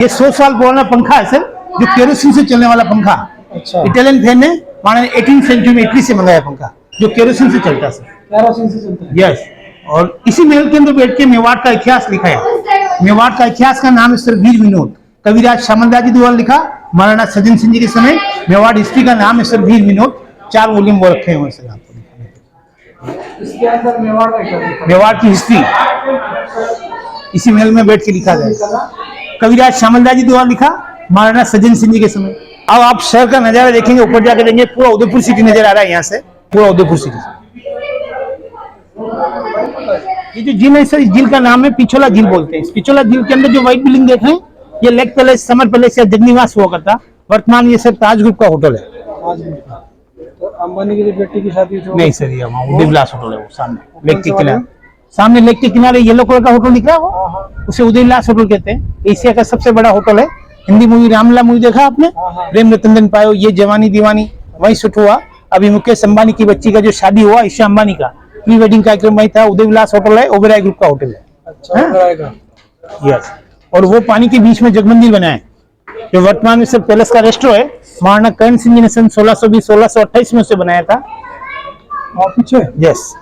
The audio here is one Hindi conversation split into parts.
ये 100 साल पुराना पंखा है सर, जो केरोसिन से चलने वाला पंखा। अच्छा, इटालियन फैन है, माना 18th सेंचुरी में इटली से मंगाया पंखा, जो केरोसिन से चलता है सर। केरोसिन से चलता है। यस, और इसी महल के अंदर बैठ के मेवाड़ का इतिहास लिखा है। मेवाड़ का इतिहास का नाम है सर वीर विनोद। कविराज श्यामलदास द्वारा लिखा, महाराणा सज्जन सिंह जी के समय। मेवाड़ हिस्ट्री का नाम है सर वीर विनोद। 4 वॉल्यूम वो रखे हुए सर आपको। इसके अंदर मेवाड़ का क्या लिखा है? मेवाड़ की हिस्ट्री इसी महल में बैठ के लिखा गया। कविराज श्यामलदास जी द्वारा लिखा, महाराणा सज्जन सिंह जी के समय। अब आप शहर का नजारा देखेंगे, ऊपर जाकर देखेंगे, पूरा उदयपुर सिटी नजर आ रहा है यहाँ से, पूरा उदयपुर सिटी। ये जो झील है सर, इस झील का नाम है पिछोला झील बोलते हैं। इस पिछोला झील के अंदर जो व्हाइट बिल्डिंग देख रहे हैं, ये लेक पैलेस, समर पैलेस या जगनिवास हुआ करता। वर्तमान ये सर ताज ग्रुप का होटल है। तो अंबानी की बेटी की शादी तो नहीं सर, ये उदयविलास होटल है, वो सामने लेक के किनारे। सामने लेक के किनारे येलो कलर का होटल दिख रहा है, वो उसे उदयविलास होटल कहते हैं। एशिया का सबसे बड़ा होटल है। हिंदी मूवी रामला मूवी देखा आपने? प्रेम रतन पायो, ये जवानी दीवानी वही शूट हुआ। अभी मुकेश अंबानी की बच्ची का जो शादी हुआ ईशा अंबानी का, प्री वेडिंग कार्यक्रम वही था। उदयविलास होटल है, ओबेरॉय ग्रुप का होटल है। अच्छा, ओबेरॉय का। यस, और वो पानी के बीच में जगमंदिर बना है, जो वर्तमान में सर पैलेस का रेस्टोरेंट है। महाराणा करण सिंह जी ने सन 1620-1628 में उसे बनाया था। और पीछे यस,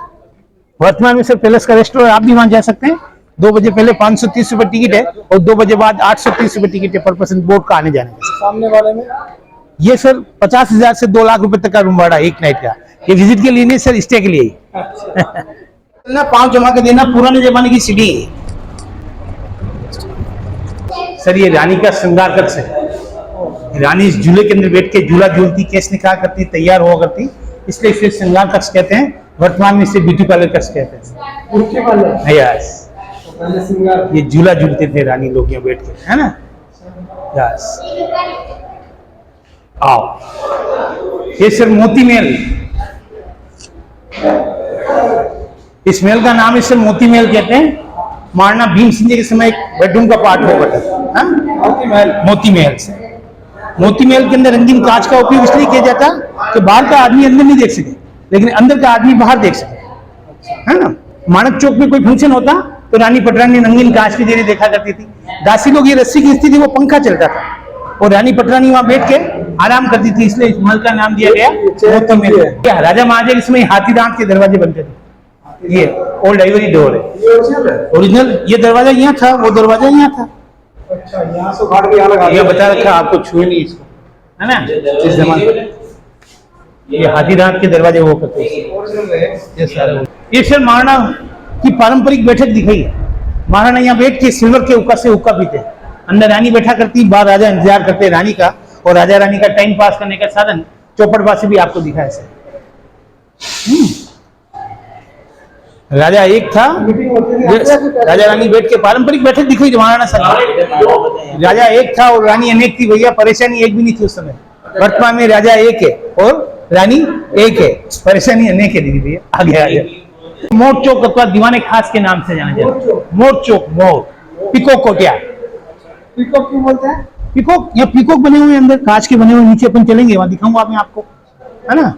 वर्तमान में सर पैलेस का रेस्टोरेंट। आप भी वहां जा सकते हैं। 2 बजे पहले 530 रुपए टिकट है, और 2 बजे बाद 830 रुपए टिकट है पर पर्सन, बोर्ड का आने जाने का। सामने वाले में ये सर 50,000 से 2 लाख रुपए तक का रूम भाड़ा एक नाइट का। ये विजिट के लिए नहीं सर, स्टे के लिए ही। ना पाँव जमा के देना, पुराने जमाने की सीढ़ी है सर। ये रानी का श्रृंगार कक्ष है। रानी इस झूले के अंदर बैठ के झूला झूलती, केस निकाह करती, तैयार हुआ करती, इसलिए इसे श्रृंगार कक्ष कहते हैं। वर्तमान में इसे ब्यूटी पार्लर कक्ष कहते हैं। Beauty parlour. यस, पहले सिंगार, ये झूला झूलते थे रानी लोग यहाँ बैठ के, है ना। यस, आओ। ये सर मोती महल, इस महल का नाम इसे मोती महल कहते हैं। महाराणा भीम सिंह जी के समय एक बेडरूम का पार्ट हुआ था। मोती महल से, मोती महल के अंदर रंगीन कांच का उपयोग इसलिए किया जाता कि बाहर का आदमी अंदर नहीं देख सके, लेकिन अंदर का आदमी बाहर देख सके, है ना। माणक चौक में कोई फंक्शन होता तो रानी पटरानी रंगीन कांच के जरिए देखा करती थी। दासी लोग ये रस्सी खींचती थी, वो पंखा चलता था, और रानी पटरानी वहां बैठ के आराम करती थी, इसलिए इस महल का नाम दिया गया मोती महल। राजा महाराजा के समय हाथी दांत के दरवाजे बनते थे। ये ओल्ड आइवरी डोर है, ओरिजिनल। ये दरवाजा यहाँ था, वो दरवाजा यहाँ था। अच्छा, यहाँ से उखाड़ के यहाँ लगा ये बता रखा, आपको छुए नहीं इसको, है ना। इस जमाने में ये हाथी दांत के दरवाजे वो करते हैं। ये सर महाराणा की पारंपरिक बैठक दिखाई है। महाराणा यहाँ बैठ के सिल्वर के हुक्का से हुक्का पीते, अंदर रानी बैठा करती, बाहर राजा इंतजार करते रानी का, और राजा रानी का टाइम पास करने का साधन चौपटबाजी भी आपको दिखाया सर। राजा एक था, राजा रानी बैठ के पारंपरिक बैठक दिखाई महाराणा सर। राजा एक था और रानी अनेक थी भैया, परेशानी एक भी नहीं थी उस समय। वर्तमान में राजा एक है और रानी एक है, परेशानी अनेक है दीदी भैया। आगे मोर चौक अथवा दीवाने खास के नाम से जाना जाता है। मोर चौक, मोर पिकोक कोटिया। पीकॉक क्यों बोलते हैं? पीकॉक, या पीकॉक बने हुए अंदर कांच के बने हुए, नीचे अपन चलेंगे वहां दिखाऊंगा मैं आपको, है ना।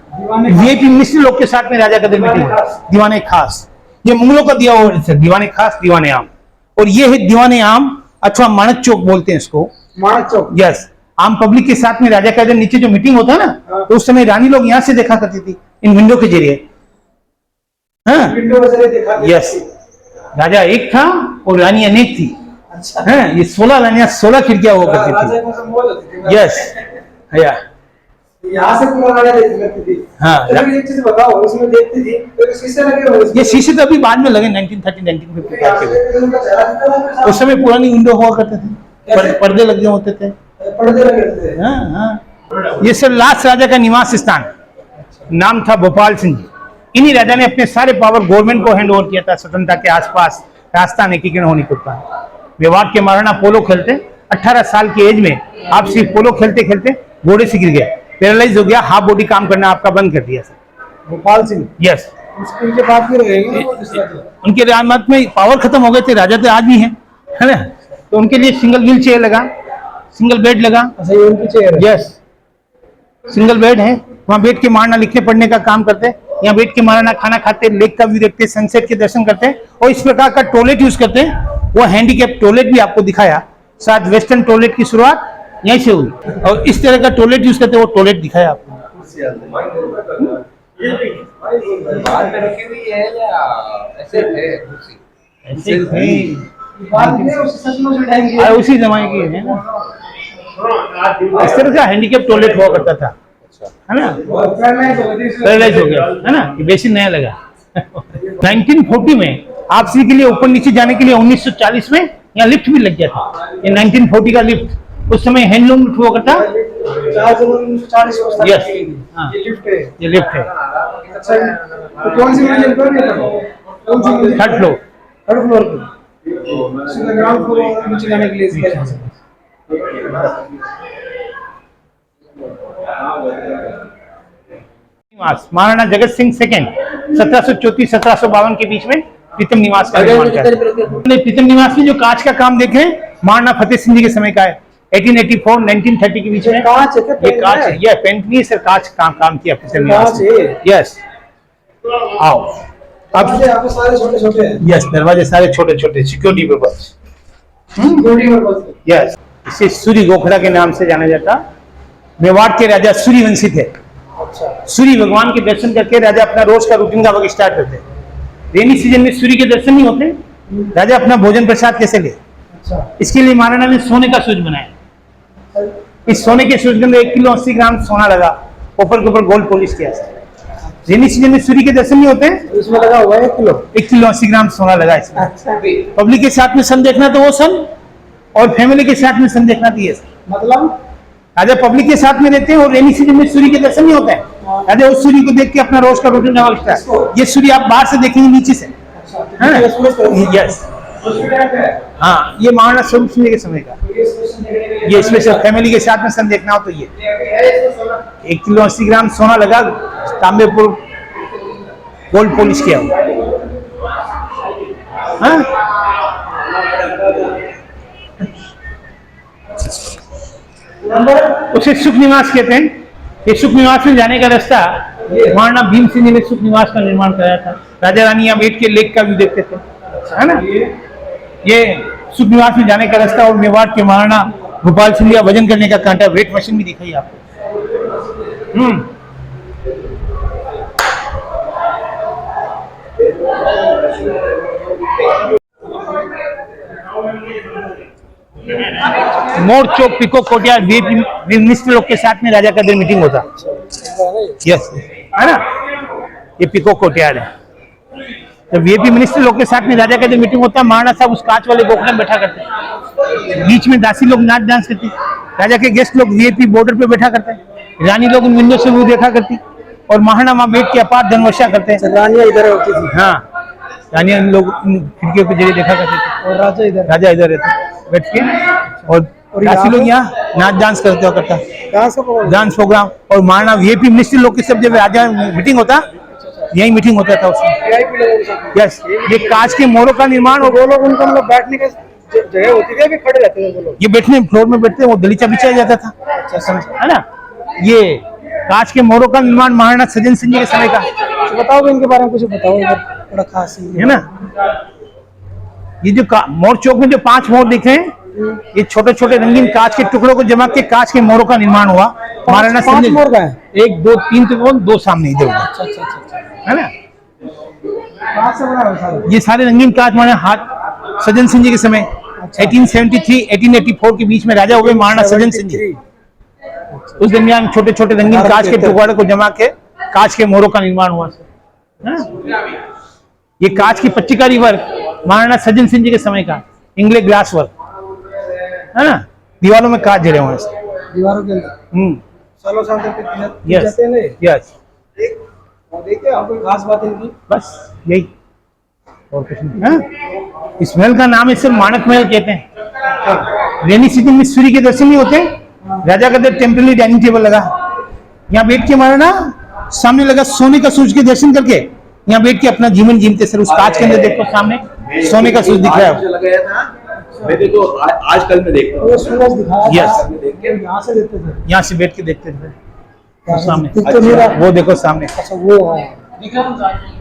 वीआईपी मिनिस्टर लोग के साथ में राजा कदर मीटिंग। दीवाने खास, ये मुगलों का दिया हुआ है, दीवाने खास, दीवाने आम। और ये है दीवाने आम अथवा माणक चौक बोलते हैं इसको, माणक चौक। यस, आम पब्लिक के साथ में राजा का नीचे जो मीटिंग होता है ना, तो उस समय रानी लोग यहाँ से देखा करती थी, इन विंडो के जरिए। विंडो से देखा। यस, राजा एक था और रानी अनेक थी। अच्छा, है, ये 16 रानियां 16 खिड़कियां हुआ करती थी। यस, भैया यहाँ से पूरा राजा देखती थी। हाँ, एक चीज बताओ, इसमें देखती थी तो शीशे लगे हुए। ये शीशे तो अभी बाद में लगे 1930-1950 उस समय पुरानी विंडो हुआ करते थे, पर्दे लगे होते थे। पर्दे लगे थे। हाँ। ये सर लास्ट राजा का निवास स्थान, नाम था भोपाल सिंह जी। इन्हीं राजा ने अपने सारे पावर गवर्नमेंट को हैंड ओवर किया था। स्वतंत्रता के आसपास राजस्थान एकीकरण होने को था। मेवाड़ के महाराणा पोलो खेलते, 18 साल की एज में आप सिर्फ पोलो खेलते खेलते घोड़े से गिर गए, पैरालाइज हो गया, हाफ बॉडी काम करना आपका बंद कर दिया सर। भोपाल सिंह। यस, उनके बाद भी रहेंगे, उनके राजमत में पावर खत्म हो गए थे, राजा तो आज भी हैं, है ना। तो उनके लिए सिंगल व्हील चेयर लगा, सिंगल बेड लगा। अच्छा, ये उनकी चेयर है। यस, सिंगल बेड है, वहां बैठ के महाराणा लिखने पढ़ने का काम करते, यहाँ बैठ के महाराणा खाना खाते, लेक का व्यू देखते, सनसेट के दर्शन करते, और इस प्रकार का टॉयलेट यूज करते हैं। वो हैंडीकैप टॉयलेट भी आपको दिखाया साथ वेस्टर्न टॉयलेट की शुरुआत यहीं से हुई और इस तरह का टॉयलेट यूज करते हैं, वो टॉयलेट दिखाया आपको। बाहर में रखी हुई है या ऐसे है कुर्सी? ऐसे ही उसी उसी जमाने की है ना, इस तरह का हैंडीकैप टॉयलेट हुआ करता था, है ना, पैरालाइज हो गया है ना, ये बेसिन नया लगा। 1940 में आप सी के लिए ऊपर नीचे जाने के लिए 1940 में यहाँ लिफ्ट भी लग गया था, ये 1940 का लिफ्ट, उस समय हैंडलूम लिफ्ट हुआ करता। 40 यस, हाँ, ये लिफ्ट है। ये लिफ्ट है, अच्छा, तो कौन सी मंजिल पर है? कौन सी मंजिल? Third floor. थर्ड फ्लोर पे। सीधा ग्राउंड फ्लोर नीचे जाने के लिए इसका निवास महाराणा जगत सिंह सेकेंड 1734-1752 के बीच में प्रीतम निवास का निर्माण किया। प्रीतम निवास में जो कांच का काम देखें महाराणा फतेह सिंह जी के समय का है, 1884-1930 के बीच में। कांच है क्या? ये कांच है, ये पेंट नहीं है सर, कांच काम किया प्रीतम निवास में। यस, आओ अब आप सारे छोटे छोटे हैं। यस, दरवाजे सारे छोटे छोटे, सिक्योरिटी पर्पस। यस, इसे सूर्य गोखड़ा के नाम से जाना जाता। मेवाड़ के राजा सूर्यवंशी थे। सूर्य भगवान के दर्शन करके राजा अपना रोज का रूटीन का वर्क स्टार्ट करते। रेनी सीजन में सूर्य के दर्शन नहीं होते, राजा अपना भोजन प्रसाद कैसे ले, इसके लिए महाराणा ने सोने का सूर्य बनाया। इस सोने के सूर्य के अंदर 1 किलो 80 ग्राम सोना लगा, ऊपर के ऊपर गोल्ड पॉलिश किया। रेनी सीजन में सूर्य के दर्शन नहीं होते, इसमें लगा हुआ है 1 किलो 80 ग्राम सोना लगा इसमें। पब्लिक के साथ में सन देखना तो वो सन, और फैमिली के साथ में सन देखना तो ये सन। मतलब राजा पब्लिक के साथ में रहते हैं और रेनी सीजन में सूर्य के दर्शन नहीं होते हैं। राजा उस सूर्य को देख के अपना रोज का रूटीन लगता है। ये सूर्य आप बाहर से देखेंगे नीचे से, है ना? यस, हाँ, ये महाराणा स्वरूप सिंह के समय का, ये स्पेशल फैमिली के साथ में सन देखना हो तो ये 1 किलो 80 ग्राम सोना लगा, तांबे पर गोल्ड पॉलिश किया हुआ। हाँ? उसे सुख निवास कहते हैं। ये सुख निवास में जाने का रास्ता महाराणा भीम सिंह जी ने सुख निवास का निर्माण कराया था। राजा रानी यहाँ बैठ के लेक का व्यू देखते थे, है ना। ये सुख निवास में जाने का रास्ता, और मेवाड़ के महाराणा गोपाल सिंह का वजन करने का कांटा, वेट मशीन भी दिखाई आपको। मोर चौक पिको कोटियार मिनिस्टर लोग के साथ में राजा का दिन मीटिंग होता। यस, है ना, ये पिको कोटियार है। जब वीआईपी मिनिस्टर लोग के साथ में राजा का दिन मीटिंग होता, महाराणा साहब उस कांच वाले गोखले में बैठा करते, बीच में दासी लोग नाच डांस करती, राजा के गेस्ट लोग वीआईपी बॉर्डर पे बैठा करते, रानी लोग विंडो से व्यू देखा करती, और महाराणा वहां बैठ के अपार धनवर्षा करते हैं। रानियां इधर होती थी। हाँ, रानियां लोग खिड़कियों पे जरिए देखा करते थे, और राजा इधर रहते बैठ के, और दासी लोग यहाँ नाच डांस करते हो करता, डांस प्रोग्राम। और महाराणा वीआईपी मिनिस्टर लोग के सब जब राजा मीटिंग होता, यही मीटिंग होता था उसमें। यस, ये कांच के मोरों का निर्माण, और वो लोग उनका मतलब बैठने का जगह होती थी, खड़े रहते थे वो लोग। ये बैठने फ्लोर में बैठते, वो दलीचा बिछाया जाता था, है ना। ये कांच के मोरों का निर्माण महाराणा सज्जन सिंह जी के समय का। तो बताओ इनके बारे में कुछ बताओ, बड़ा खास है ना। ये जो मोर चौक में जो 5 मोर दिखे हैं, ये छोटे छोटे रंगीन कांच के टुकड़ों को जमा के कांच के मोरों का निर्माण हुआ। महाराणा 5 मोर का है, 1 2 3 तो 2 सामने इधर, है ना। ये सारे रंगीन कांच महाराणा हाथ सज्जन सिंह जी के समय 1873-1884 के बीच में राजा हुए महाराणा सज्जन सिंह जी। उस दरमियान छोटे छोटे रंगीन कांच के टुकड़े को जमा के कांच के मोरों का निर्माण हुआ, है ना। ये कांच की पच्चीकारी वर्क महाराणा सज्जन सिंह जी के समय का, इंग्लिश ग्लास वर्क, है ना। दीवारों में कांच जड़े हुए हैं, दीवारों के अंदर सालों साल तक यस जाते हैं। यस, देखिए आप कोई खास बात इनकी, बस यही, और कुछ नहीं। इस महल का नाम इसे मानक महल कहते हैं। रेनी सीजन में सूर्य के दर्शन नहीं होते, राजा का टेम्पररी डाइनिंग टेबल लगा, यहाँ बैठ के महाराणा सामने लगा सोने का सूरज के दर्शन करके यहाँ बैठ के अपना जीवन जीते सर। उस कांच के अंदर देखो सामने सोने का सूरज दिख रहा है। मैंने तो आजकल में देखता हूँ सूरज दिखाया। यस, यहाँ से देखते थे, यहाँ से बैठ के देखते थे सामने। दिख तो नहीं रहा। वो देखो सामने, अच्छा वो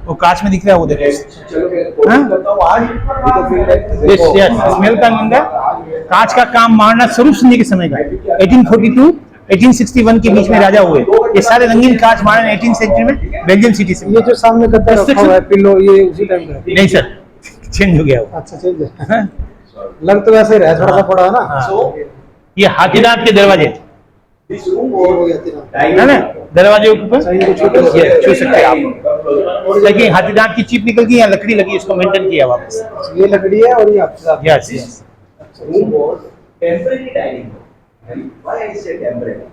वो कांच में दिख रहा है, वो देखो। चलो मैं कोशिश करता हूँ आज। यस, महल का अंदर कांच का काम महाराणा स्वरूप सिंह जी के समय का है। 1842 1861 के बीच में राजा हुए। ये सारे रंगीन कांच महाराणा 18th सेंचुरी में बेल्जियम सिटी से। ये जो सामने गद्दा रखा हुआ है पिलो, ये उसी टाइम का है? नहीं सर, चेंज हो गया वो। अच्छा चेंज है। हाँ? लग तो वैसे ही रहा है, थोड़ा सा पड़ा है ना। हाँ। ये हाथीदांत के दरवाजे है ना, दरवाजे के ऊपर ये छू सकते हैं आप। लेकिन हाथीदांत की चिप निकल गई, यहाँ लकड़ी लगी, इसको मेंटेन किया वापस। ये लकड़ी है और ये आपके yes yes. room was temporary dining room. And why I say temporary?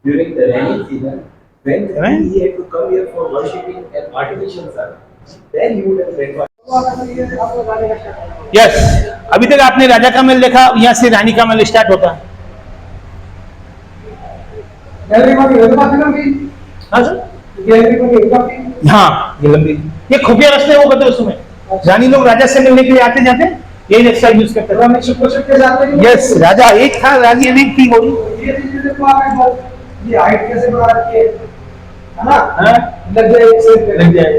During the rainy season, when he had to come here for worshipping an artificial sun, then he would have breakfast. Yes, अभी तक आपने राजा का महल देखा, यहाँ से रानी का महल स्टार्ट होता है। हाँ सर, हाँ ये लंबी, ये खुफिया रास्ते वो कहते हैं उसमें। रानी लोग राजा से मिलने के लिए आते जाते यही रास्ता यूज करते हैं। यस, राजा एक था, रानी अनेक थी। वो ये हाइट कैसे बना रखी है ना? हाँ? लग जाए।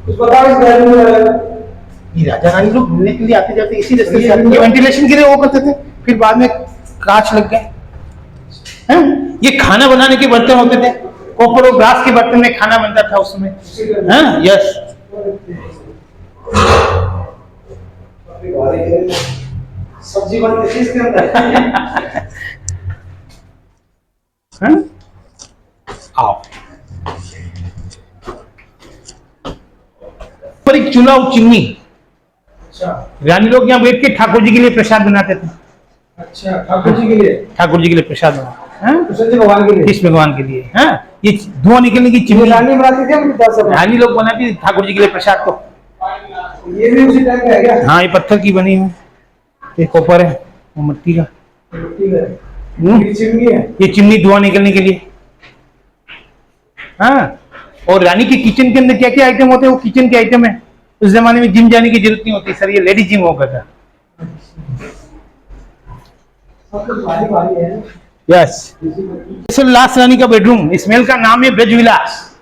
कुछ बताओ इस बारे में। ये राजा रानी लोग मिलने के लिए आते जाते इसी रास्ते से आते, वेंटिलेशन के लिए वो करते थे। फिर बाद में कांच लग गए। हैं? ये खाना बनाने के बर्तन होते थे, कॉपर और ग्लास के बर्तन में खाना बनता था उस समय। हाँ? यस। सब्जी बनती थी इसके अंदर। हाँ? आओ, पर एक चूल्हा और चिमनी। अच्छा रानी लोग यहाँ बैठ के ठाकुर जी के लिए प्रसाद बनाते थे। अच्छा, ठाकुर जी के लिए? ठाकुर जी के लिए प्रसाद बनाते। कृष्ण जी भगवान के लिए? कृष्ण भगवान के लिए। हाँ? ये धुआं निकलने की चिमनी रानी बनाती थी अपनी दास? रानी लोग बनाती थी ठाकुर जी के लिए प्रसाद को। ये भी उसी टाइम का है क्या? हाँ, ये पत्थर की बनी है, ये कॉपर है, वो मिट्टी का। ठीक है। ये चिमनी है? ये चिमनी धुआं निकलने के लिए। हाँ, और रानी के किचन के अंदर क्या क्या आइटम होते हैं, वो किचन के आइटम है। उस जमाने में जिम जाने की जरूरत नहीं होती सर, ये लेडी जिम होगा था। यस, सर लास्ट रानी का बेडरूम, इस महल का नाम है ब्रजविलास।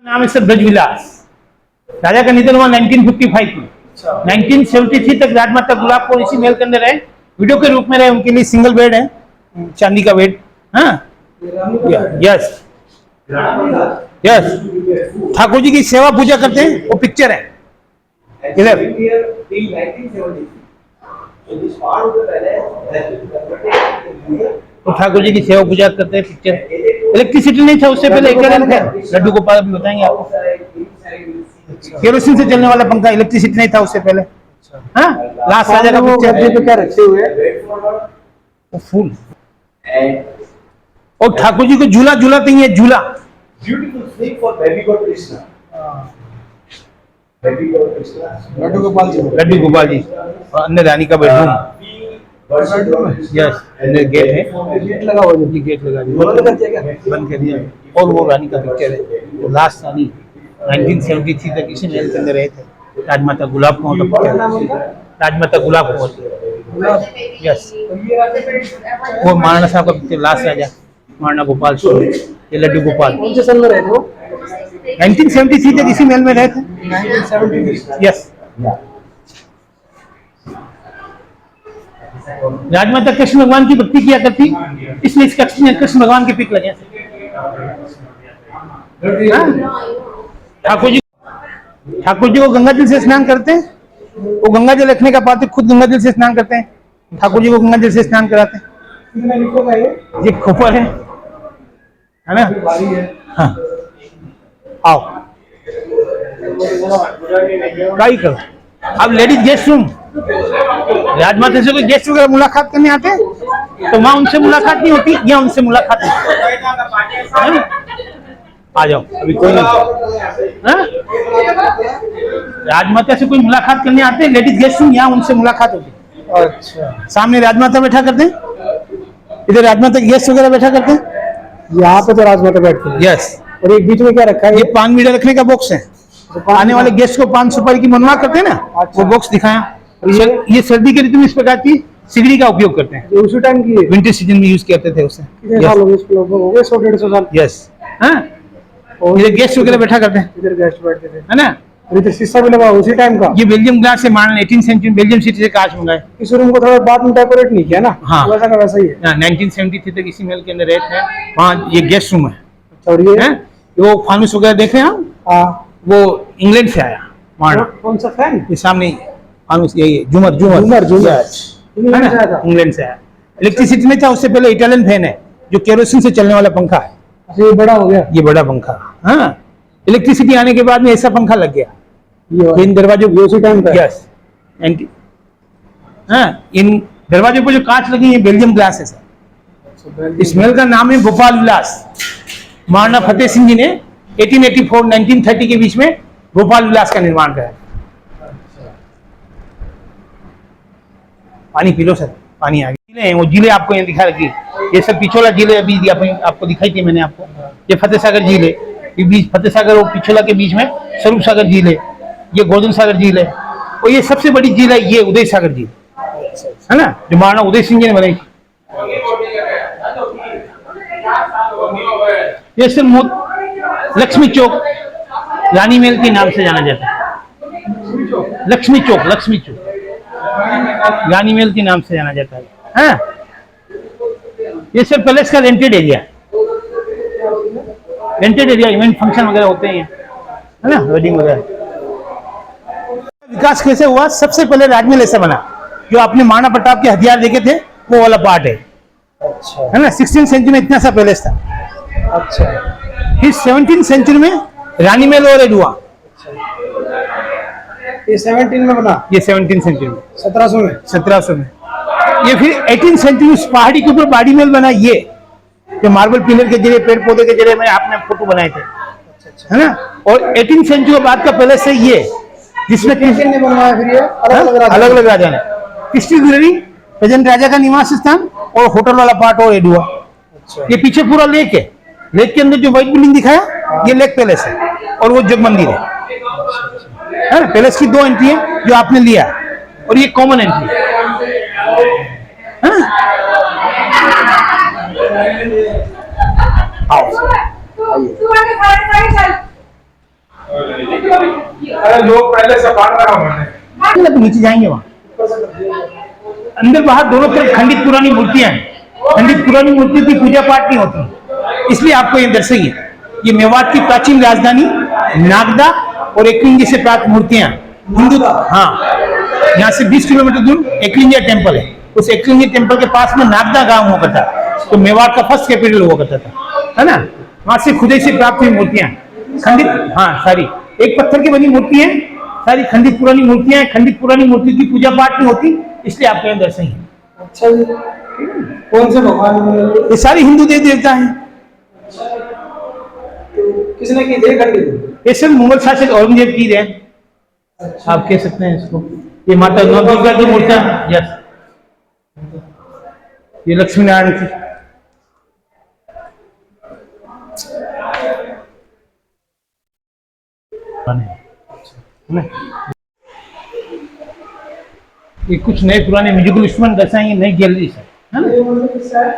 नाम है सर ब्रजविलास। राजा का निधन हुआ 1955 में। 1973 तक राजमाता गुलाब कौर इसी महल के अंदर रहे, विडो के रूप में रहे। उनके लिए सिंगल बेड है, चांदी का बेड। हाँ यस यस। ठाकुर जी की सेवा पूजा करते हैं, वो पिक्चर है इधर। तो ठाकुर जी की सेवा पूजा करते हैं, पिक्चर। इलेक्ट्रिसिटी नहीं था उससे पहले, लड्डू गोपाल अभी बताएंगे आपको। केरोसिन से चलने वाला पंखा, इलेक्ट्रिसिटी नहीं था उससे पहले। हाँ, लास्ट राजा का पिक्चर पे क्या रखे हुए हैं? वो फूल। और ठाकुर जी को झूला झूलाते हैं, झूला। Beautiful sleep for baby god Krishna. Baby god Krishna. Laddu Gopal ji. Laddu Gopal ji और अंदर रानी का बेडरूम। यस, अंदर गेट है, गेट लगा हुआ है। गेट लगा बंद कर दिया क्या? बंद कर दिया। और वो रानी का पिक्चर है, वो लास्ट रानी 1973 तक इसी महल के अंदर रहे थे। राजमाता गुलाब कौर का पिक्चर, राजमाता गुलाब कौर। यस, वो महाराणा साहब का पिक्चर, लास्ट राजा महाराणा गोपाल सिंह, ये लड्डू गोपाल। कौन से साल में रहे थे वो? 1973 तक इसी महल में रहे थे। 1970। यस। राजमाता कृष्ण भगवान की भक्ति किया करती, इसलिए इस कक्ष में कृष्ण भगवान के पिक लगे। ठाकुर जी को गंगा जल से स्नान करते हैं, वो गंगा जल रखने का पात्र खुद गंगा जल से स्नान करते हैं। ठाकुर जी को गंगा जल से स्नान कराते हैं। ये खोपर है ना? हाँ, आओ ट्राई करो। अब लेडीज गेस्ट रूम, राजमाता से कोई गेस्ट वगैरह मुलाकात करने आते हैं तो वहां उनसे मुलाकात नहीं होती, यहाँ उनसे मुलाकात होती है। आ जाओ, अभी कोई नहीं। हाँ? राजमाता से कोई मुलाकात करने आते हैं, लेडीज गेस्ट रूम, यहाँ उनसे मुलाकात होती है। अच्छा, सामने राजमाता बैठा करते हैं, इधर राजमाता गेस्ट वगैरह बैठा करते हैं। यहाँ पे तो राजमाता बैठते हैं। यस। और एक बीच में क्या रखा है? ये पान मीठा रखने का बॉक्स है, आने वाले गेस्ट को पान सुपारी की मनवा करते हैं ना, अच्छा। वो बॉक्स दिखाया। ये सर्दी के ऋतु में इस प्रकार की सिगड़ी का उपयोग करते हैं, ये उसी टाइम की है? विंटर सीजन में यूज करते थे उसे। कितने साल हो गए इसको? लगभग हो गए 100-150 साल। यस। हाँ, और इधर गेस्ट वगैरह बैठा करते हैं, इधर गेस्ट बैठते थे, है ना। और इधर शीशा भी लगा उसी टाइम का। ये बेल्जियम ग्लास से महाराणा 18 सेंचुरी बेल्जियम सिटी से कांच मंगाए। इस रूम को थोड़ा बाद में डेकोरेट नहीं किया ना, हाँ। वैसा का वैसा ही है। 1973 तक इसी महल के अंदर रहते हैं। वहाँ ये गेस्ट रूम है, अच्छा, और ये हैं? वो फानुस वगैरह देख रहे हैं आप, हाँ, वो इंग्लैंड से आया महाराणा। कौन सा फैन? ये सामने फानुस, यही झूमर झूमर झूमर, झूमर। Yes, है इंग्लैंड से आया ना, था। इंग्लैंड से आया। इलेक्ट्रिसिटी नहीं था उससे पहले, इटालियन फैन है जो केरोसिन से चलने वाला पंखा है। अच्छा, ये बड़ा हो गया। ये बड़ा पंखा, हाँ। इलेक्ट्रिसिटी आने के बाद में ऐसा पंखा लग गया। ये इन दरवाजों ये उसी टाइम का है। यस, एंटी, हाँ, इन दरवाजों पर जो कांच लगी है बेल्जियम ग्लास है सर। इस महल का नाम है भोपाल विलास। महाराणा फतेह सिंह जी ने 1884-1930 के बीच में भोपाल विलास का निर्माण कराया। पानी पी लो सर, पानी आ गया। जिले हैं वो जिले आपको यहाँ दिखा रखी, ये सब पिछोला जिले अभी आपको दिखाई थी मैंने आपको। ये फतेह सागर झील है, ये बीच फतेह सागर और पिछोला के बीच में स्वरूप सागर झील है, ये गोवर्धन सागर झील है, और ये सबसे बड़ी झील है ये उदय सागर झील, है ना, जो महाराणा उदय सिंह जी ने बनाई थी। ये सिर्फ लक्ष्मी चौक रानी महल के नाम से जाना जाता है। लक्ष्मी चौक, लक्ष्मी चौक रानी महल के नाम से जाना जाता है, हाँ? ये सब पैलेस का rented area, rented area, event function वगैरह होते हैं, है ना, वेडिंग वगैरह। विकास कैसे हुआ? सबसे पहले राजमहल ऐसा बना जो आपने महाराणा प्रताप के हथियार देखे थे वो वाला पार्ट है, अच्छा, है ना। 16th सेंचुरी में इतना सा पैलेस था। अच्छा, फिर 17th सेंचुरी में रानी महल और हुआ। ये 17 में बना, ये 17th सेंचुरी में, 1700 में, 1700 में। ये फिर 18th सेंचुरी उस पहाड़ी के ऊपर बाड़ी महल बना, ये जो मार्बल पिलर के जरिए, पेड़ पौधे के जरिए मैंने आपने फोटो बनाए थे, है ना। और 18th सेंचुरी के बाद का पैलेस है ये, जिसमें किसने बनवाया फिर ये? अलग अलग राजा ने। क्रिस्टी ग्लोरी प्रेजेंट राजा का निवास स्थान और होटल वाला पार्ट और एडुआ। अच्छा, ये पीछे पूरा लेक है, लेक के अंदर जो व्हाइट बिल्डिंग दिखाया ये लेक पैलेस है, और वो जग मंदिर है ना। पैलेस की 2 एंट्री है जो आपने लिया, और ये कॉमन एंट्री है ना। आओ अरे लोग पहले से बांट रहा हूँ मैंने। नीचे जाएंगे, वहां अंदर बाहर दोनों तरफ खंडित पुरानी मूर्तियां हैं। खंडित पुरानी मूर्ति की पूजा पाठ नहीं होती, इसलिए आपको ये दर्शाइए। ये मेवाड़ की प्राचीन राजधानी नागदा और एकलिंगी से प्राप्त मूर्तियां हिंदू, हाँ, यहाँ से 20 किलोमीटर दूर एकलिंगिया टेम्पल है। उस एकलिंगिया टेम्पल के पास में नागदा गांव हुआ करता, तो मेवाड़ का फर्स्ट कैपिटल हुआ करता था, है ना। वहां से खुदाई से प्राप्त हुई मूर्तियां खंडित, हाँ, सारी एक पत्थर की बनी मूर्ति है, सारी खंडित पुरानी मूर्तियां हैं। खंडित पुरानी मूर्ति की पूजा पाठ नहीं होती, इसलिए आपको यहाँ दर्शन है। अच्छा जी, कौन से भगवान ने? ये सारी हिंदू देव देवता हैं। किसने की थे खंडित? ये सब मुगल शासक औरंगजेब की देन, आप कह सकते हैं इसको। ये माता नौ दुर्गा की मूर्तियां, यस, ये लक्ष्मी नारायण की, है ना। ये कुछ नए पुराने म्यूजिकल इंस्ट्रूमेंट दर्शाएंगे, नई गैलरी से, है ना।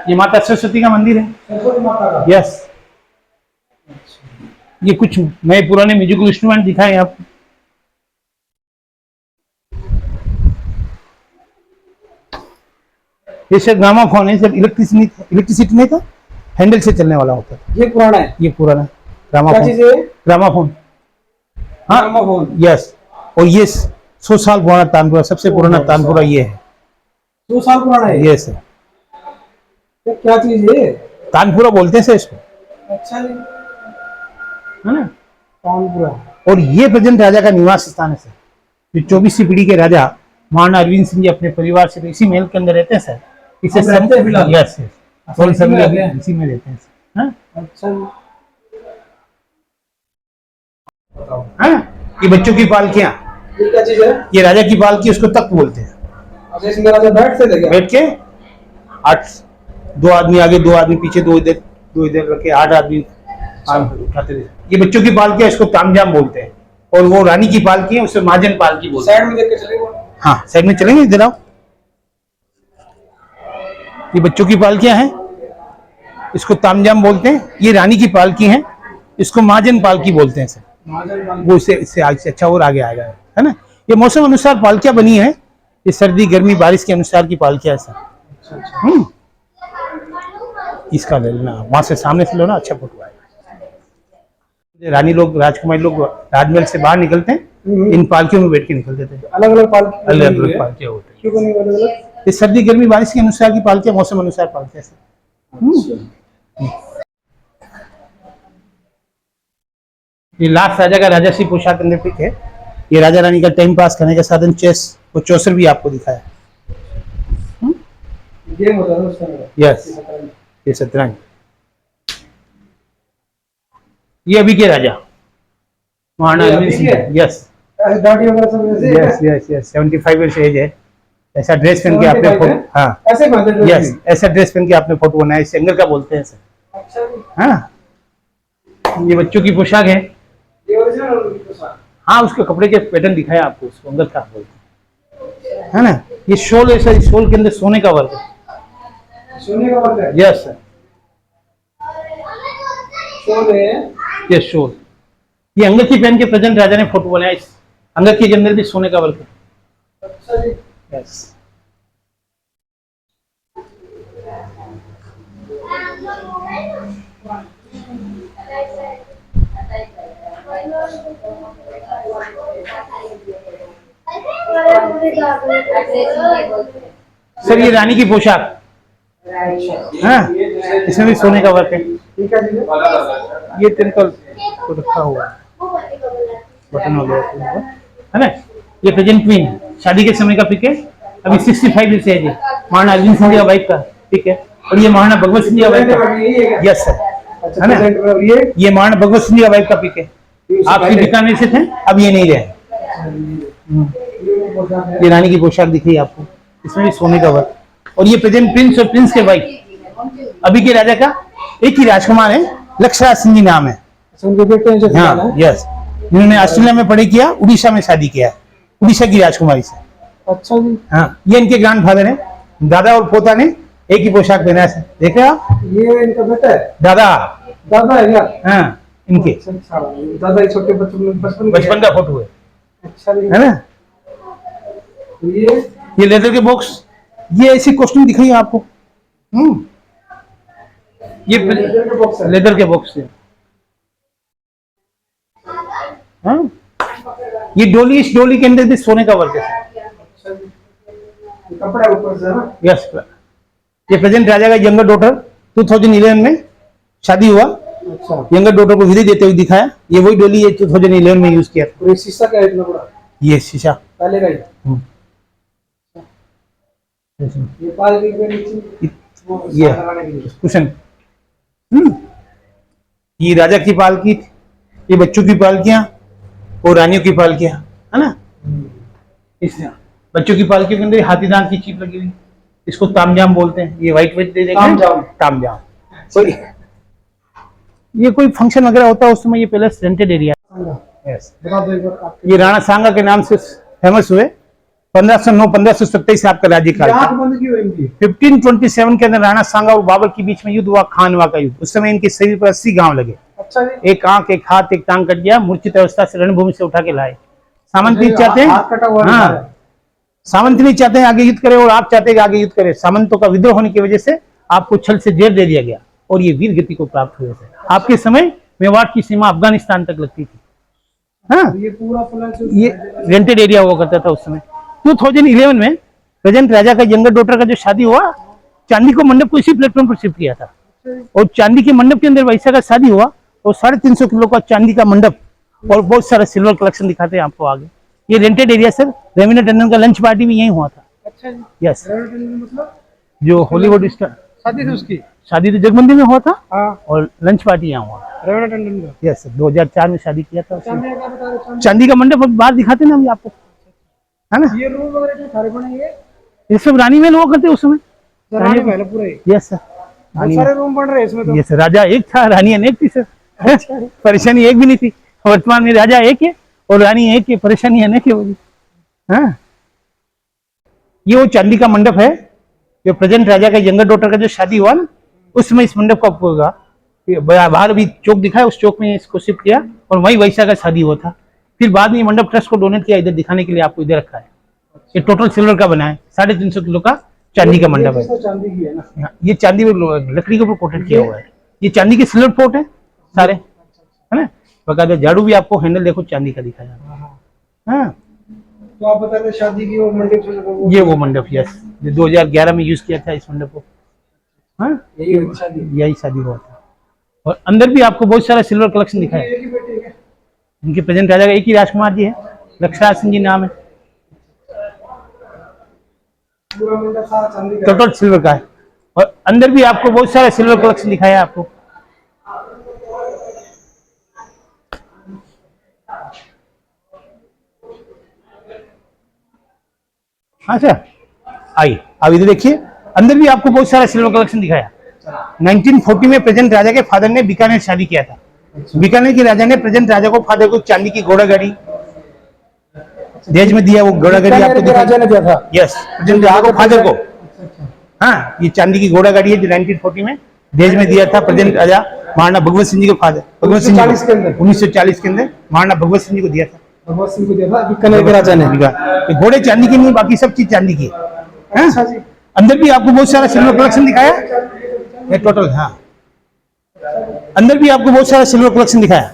ये माता सरस्वती का मंदिर है, सरस्वती माता का। यस। ये कुछ नए पुराने म्यूजिकल इंस्ट्रूमेंट दिखाए आपको। ये सब ग्रामाफोन है, सब इलेक्ट्रिसिटी नहीं था, हैंडल से चलने वाला होता था। ये पुराना है, ये पुराना क्या ग्रामाफोन, चीज है? ग्रामाफोन, हाँ, ग्रामाफोन। यस। और ये 100 साल पुराना तानपुरा, सबसे पुराना तानपुरा ये है, 2 साल पुराना है। ये सर, ये क्या चीज है? तानपुरा बोलते हैं सर इसको, अच्छा जी, है ना। कानपुरा। और ये प्रेजेंट राजा का निवास स्थान है सर, जो 24वीं पीढ़ी के राजा महाराणा अरविंद सिंह जी अपने परिवार से इसी महल के अंदर रहते हैं सर। इसे अब रहते हैं फिलहाल? यस, अच्छा, इसी में रहते हैं? इसी में रहते हैं सर, हाँ? अच्छा जी, हाँ? ये बच्चों की पालकियां, ये क्या चीज है? ये राजा की पालकी, उसको तख्त बोलते हैं। अच्छा, इसमें राजा बैठते थे क्या? बैठ के 8, 2 आदमी आगे, 2 आदमी पीछे, 2 इधर रख के 8 आदमी उठाते थे। ये बच्चों की पालकी है, इसको तामझाम बोलते हैं। और वो रानी की पालकी है, उसे महाजन पालकी बोलते हैं। साइड में देख के चलेगा। हाँ, साइड में चलेंगे, इधर आओ। ये बच्चों की पालकियां हैं, इसको तामझाम बोलते हैं। ये रानी की पालकी है, इसको महाजन पालकी बोलते हैं सर। महाजन वाला। वो इससे अच्छा और आगे आएगा, है ना। ये मौसम अनुसार पालकियां बनी है, ये सर्दी गर्मी बारिश के अनुसार की पालकियां है सर। इसका ले लेना, वहां से सामने से लो ना, अच्छा फोटो आएगा। रानी लोग राजकुमारी लोग राजमहल से बाहर निकलते हैं, इन पालकियों में बैठ के निकलते थे। अलग अलग पालकी, अलग अलग पालकियां होती हैं। क्यों बनी अलग अलग? ये सर्दी गर्मी बारिश के अनुसार की पालकियां, मौसम अनुसार पालकियां सर। ये लास्ट राजा का राजसी पोशाक अंदर पिक है। ये राजा रानी का टाइम पास करने का साधन चेस और चौसर भी आपको दिखाया। गेम होता है उसका। यस, ये शतरंज। ये अभी के राजा महाराणा ये रणवीर अभी सिंह। के? यस दाढ़ी वगैरह सब वैसे? Yes yes yes 75 years age है। ऐसा ड्रेस पहन के आपने 75 है? फोटो, हाँ ऐसे बांधे थे? यस, ऐसा ड्रेस पहन के आपने फोटो बनाया, इसे एंगल का बोलते हैं सर। अच्छा जी। हाँ, ये बच्चों की पोशाक है। ये ओरिजिनल उनकी पोशाक। हाँ, उसके कपड़े के पैटर्न दिखाया आपको, उसको अंगद का बोलते हैं, है ना। ये शॉल है सर, इस शॉल के अंदर सोने का वर्क है। सोने का वर्क है? यस सर, शॉल है। ये शॉल, ये अंगद की पहन के प्रेजेंट राजा ने फोटो बनाया। इस अंगद के अंदर भी सोने का वर्क है। अच्छा जी। यस, सर ये रानी की पोशाक, हाँ, इसमें भी सोने का वर्क है। ठीक है जी। ये टेंकल को रखा हुआ है, बटन वगैरह, है ना। ये प्रेजेंट क्वीन, शादी के समय का पिक है। अभी 65 ईयर्स एज है। महाराणा अरविंद सिंह का वाइफ का पिक है। और ये महाराणा भगवत सिंह का वाइफ का, यस सर, अच्छा, है ना। present में ये ये महाराणा भगवत सिंह का वाइफ का पिक है। आपकी बीकानेर से थे, अब ये नहीं रहे। पोशाक है। ये रानी की पोशाक दिख रही है आपको, इसमें भी सोने का वर्क। और ये प्रेजेंट प्रिंस और प्रिंस के वाइफ, अभी के राजा का एक ही राजकुमार है, लक्षराज सिंह जी नाम है। अच्छा, उनके बेटे हैं जो हाँ फिलहाल है? यस, जिन्होंने ऑस्ट्रेलिया में पढ़ाई किया, उड़ीसा में शादी किया, उड़ीसा की राजकुमारी से। अच्छा जी। हाँ, ये इनके ग्रैंडफादर हैं। दादा और पोता ने एक ही पोशाक पहना है, देख रहे हो आप। ये इनका बेटा है? दादा, दादा है क्या? हाँ इनके अच्छा, दादा ही छोटे बचपन बचपन का फोटो है, अच्छा जी। है ना। ये लेदर के बॉक्स, ये ऐसी कॉस्ट्यूम दिख रही है आपको। ये लेदर के बॉक्स है। लेदर के बॉक्स है। हाँ? ये डोली, इस डोली के अंदर भी सोने का वर्क है। अच्छा जी। ये कपड़ा ऊपर से ना? यस, ये प्रेजेंट राजा का यंगर डॉटर 2011 में शादी हुआ। अच्छा। यंगर डॉटर को विदाई देते हुए दिखाया। ये वही डोली है 2011 में यूज किया था। और ये शीशा क्या है इतना बड़ा? ये शीशा, पहले का ही? ये पालकी के नीचे वो ये लगाने के लिए। कुशन। ये राजा की पालकी, ये बच्चों की पालकियां और रानियों की पालकियां, है ना। इसमें बच्चों की पालकियों के अंदर हाथीदांत की चीप लगी हुई, इसको तामझाम बोलते हैं। ये व्हाइट दे देंगे, तामझाम। तामझाम। कोई ये कोई फंक्शन वगैरह होता है उस समय ये पैलेस रेंटेड एरिया। यस, बता दो एक बार आपके। ये राणा सांगा के नाम से फेमस हुए। 1509-1527 से आपका राज्यकाल आंख था। बंद क्यों है इनकी? 1527 के अंदर राणा सांगा और बाबर के बीच में युद्ध हुआ, खानवा का युद्ध। उस समय इनके शरीर पर 80 घाव लगे। अच्छा जी। एक आंख, एक हाथ, एक टांग कट गया। मूर्छित अवस्था से रणभूमि से उठा के लाए। सामंत नहीं चाहते हैं, हाथ कटा हुआ है। हाँ, सामंत नहीं चाहते हैं आगे युद्ध करे और आप चाहते हैं कि आगे युद्ध करे। सामंतों का विद्रोह होने की वजह से आपको छल से जेल दे दिया गया और ये वीर गति को प्राप्त हुए थे। आपके समय मेवाड़ की सीमा अफगानिस्तान तक लगती थी। हाँ, ये पूरा प्लान ये रेंटेड एरिया हुआ करता था उस समय। 2011 में प्रेजेंट राजा का यंगर डॉटर का जो शादी हुआ, चांदी को मंडप को इसी प्लेटफॉर्म पर शिफ्ट किया था। और चांदी के मंडप के अंदर वैसा का शादी हुआ और 350 किलो का चांदी का मंडप और बहुत सारा सिल्वर कलेक्शन दिखाते हैं आपको आगे। ये rented area sir. Raveena Tandon का लंच पार्टी भी यही हुआ था। अच्छा जी। यस, मतलब जो हॉलीवुड स्टार शादी थी उसकी? शादी तो जगमंदिर में हुआ था हाँ। और लंच पार्टी यहाँ हुआ। रवीना टंडन का? यस, 2004 में शादी किया था उसने। चांदी का क्या बता रहे हो? चांदी का मंडप अब बाहर दिखाते हैं ना अभी आपको, है ना। ये रूम वगैरह जो सारे बने ये ये सब रानी महल हुआ करते उस समय। रानी महल है पूरा ही? यस सर, बहुत सारे रूम बन रहे हैं इसमें तो। यस, राजा एक था, रानी अनेक थी सर। परेशानी एक भी नहीं थी। वर्तमान में राजा एक है और रानी एक है, परेशानी अनेक है वो भी। हाँ, ये वो चांदी का मंडप है जो प्रेजेंट राजा का यंगर डॉटर का जो शादी हुआ ना, उस समय इस मंडप का उपयोग हुआ। फिर बाहर भी चौक दिखा है, उस चौक में इसको शिफ्ट किया और वही वैसा का शादी हुआ था। फिर बाद में मंडप ट्रस्ट को डोनेट किया, इधर दिखाने के लिए आपको इधर रखा है। ये टोटल सिल्वर का बना है, 350 किलो का चांदी का मंडप है। चांदी की है ना? हाँ, ये चांदी लकड़ी के ऊपर कोटेड किया हुआ है। ये चांदी के सिल्वर पोर्ट है सारे, है ना। बकायदा झाड़ू भी आपको हैंडल देखो चांदी का दिखाया। हाँ, तो आप बता रहे शादी की वो मंडप से लगा वो ये वो मंडप, यस, जो 2011 में यूज किया था इस मंडप को। हाँ, यही हुई शादी। यही शादी हुआ था। और अंदर भी आपको बहुत सारा सिल्वर कलेक्शन दिखाया है। एक ही बेटे है क्या? इनके प्रेजेंट राजा का एक ही राजकुमार जी है, रक्षाराज सिंह जी नाम है। पूरा मंडप सारा चांदी का है। टोटल सिल्वर का है। और अंदर भी आपको बहुत सारा सिल्वर कलेक्शन दिखाया है आपको। अच्छा, आइए अब इधर देखिए, अंदर भी आपको बहुत सारा सिल्वर कलेक्शन दिखाया। 1940 में प्रेजेंट राजा के फादर ने बीकानेर शादी किया था। बीकानेर के राजा ने प्रेजेंट राजा को फादर को चांदी की घोड़ा गाड़ी दहेज में दिया। वो घोड़ा गाड़ी आपको बीकानेर के राजा ने दिया था। यस, प्रेजेंट राजा को फादर को। हाँ, ये चांदी की घोड़ा गाड़ी है जो 1940 में दहेज में दिया था प्रेजेंट राजा महाराणा भगवत सिंह जी के फादर। भगवत सिंह 1940 के अंदर। 1940 के अंदर महाराणा भगवत सिंह जी को दिया था। भगवत सिंह को दिया था बीकानेर के राजा ने। ये घोड़े चांदी के नहीं, बाकी सब चीज चांदी की है। हाँ? अच्छा जी। अंदर भी आपको बहुत सारा सिल्वर कलेक्शन दिखाया ये टोटल। हाँ, अंदर भी आपको बहुत सारा सिल्वर कलेक्शन दिखाया।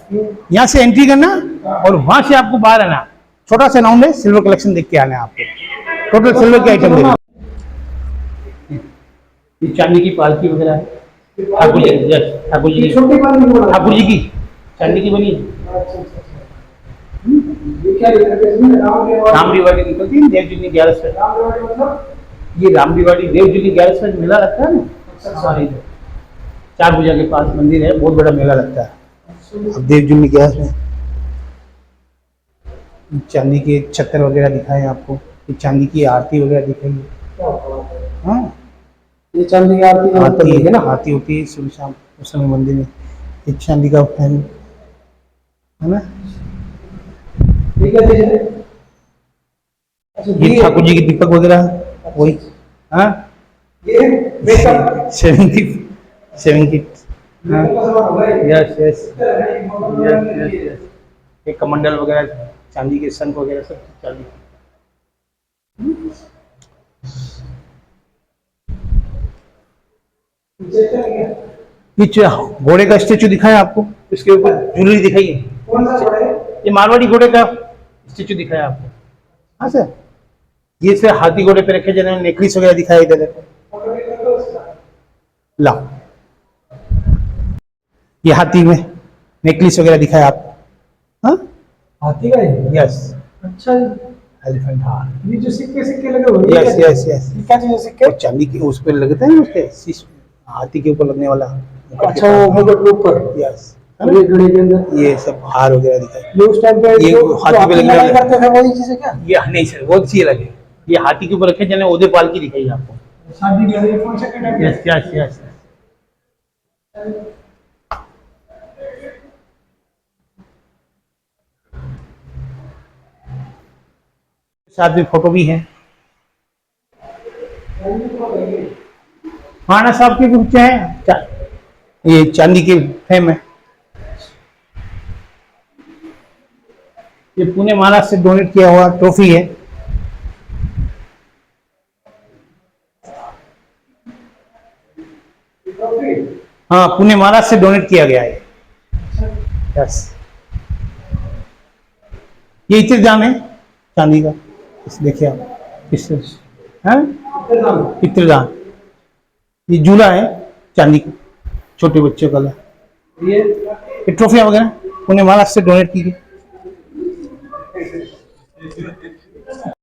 यहाँ से एंट्री करना और वहां से आपको बाहर आना, छोटा सा राउंड है, सिल्वर कलेक्शन देख के आना है आपको। टोटल सिल्वर के आइटम देखना। ये चांदी की पालकी वगैरह है, ठाकुर जी, यस, ठाकुर जी की, छोटी पालकी बोला। ठाकुर जी की चांदी की बनी है। ये क्या लिखा है इसमें? राम दिवाली निकलती है देव जी की 11 से। राम दिवाली मतलब? ये राम दिवाली देव जी की 11 से मेला लगता है ना सारी इधर। 4 भुजा के पास मंदिर है, बहुत बड़ा मेला लगता है। अब देव जी की 11 में चांदी के छत्तर वगैरह दिखाए आपको, ये चांदी की आरती वगैरह दिखाई। हाँ, ये चांदी की आरती आरती है ना, आरती होती है सुबह शाम उस समय मंदिर में। ये चांदी का फैन है ना। ठीक है जी। अच्छा, ये ठाकुर जी की दीपक वगैरह वही। हाँ, ये मेकअप सेविंग किट। हाँ, यस यस यस यस। ये कमंडल वगैरह चांदी के, शंख वगैरह सब चांदी। ये घोड़े का स्टेचू दिखाया आपको, इसके ऊपर ज्वेलरी दिखाई है। कौन सा घोड़ा है? ये मारवाड़ी घोड़े का स्टेचू दिखाया आपको। हाँ सर, ये सर हाथी घोड़े पे रखे जाने नेकलेस वगैरह दिखाया इधर। ला, ये हाथी में नेकलेस वगैरह दिखाया आपको। हाँ, हाथी का है? यस, अच्छा, एलिफेंट। हाँ, ये जो सिक्के लगे हुए हैं, यस यस यस। ये क्या चीज है सिक्के? और चांदी की उस पे लगता है ना, उसके हाथी के ऊपर लगने वाला। अच्छा, वो मुकुट के ऊपर। यस, ये घड़ी के अंदर ये सब हार वगैरह दिखाई। ये उस टाइम पे ये जो हाथी पे लगने लड़ाई वाला। करते थे वही चीज है क्या? ये नहीं सर, बहुत सी अलग है। ये हाथी के ऊपर रखे जाने ओदे पाल की दिखाई आपको। शादी के लिए कौन सा टाइम? Yes yes yes. साथ में फोटो भी है। महाराणा साहब के कुछ है, ये चांदी के फ्रेम है। ये पुणे महाराष्ट्र से डोनेट किया हुआ ट्रॉफी है। हाँ, पुणे महाराष्ट्र से डोनेट किया गया है। यस, ये इत्रदान है चांदी का। इस देखिए आप, इस पितृदान। ये झूला है चांदी का, छोटे बच्चों का। ये ट्रॉफियां वगैरह पुणे महाराष्ट्र से डोनेट की गई।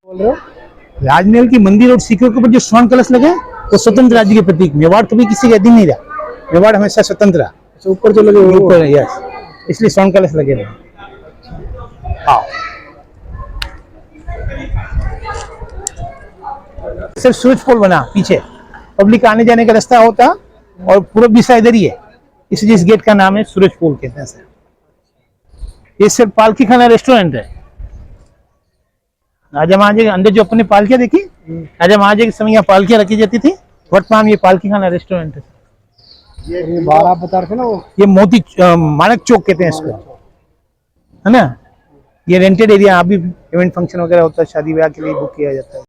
बोल रहे हो? राजमहल की मंदिर और सिक्कों के ऊपर जो स्वर्ण कलश लगे वो स्वतंत्र राज्य के प्रतीक। मेवाड़ कभी किसी के अधीन नहीं रहा, मेवाड़ हमेशा स्वतंत्र रहा। ऊपर जो लगे ऊपर, यस, इसलिए स्वर्ण कलश लगे रहे। हाँ, सिर्फ सूरज पोल बना पीछे, पब्लिक आने जाने का रास्ता होता और पूरब दिशा इधर ही है, इसलिए इस गेट का नाम है सूरज पोल कहते हैं सर। ये सिर्फ पालकी खाना रेस्टोरेंट है। राजा महाराजा के अंदर जो अपने पालकियां देखी, राजा महाराजा के समय यहाँ पालकियां रखी जाती थी। वर्तमान ये पालकी खाना रेस्टोरेंट है। ये बाहर आप बता रहे थे ना वो ये मोती माणक चौक कहते हैं इसको, है ना। ये रेंटेड एरिया, अभी इवेंट फंक्शन वगैरह होता है, शादी ब्याह के लिए बुक किया जाता है।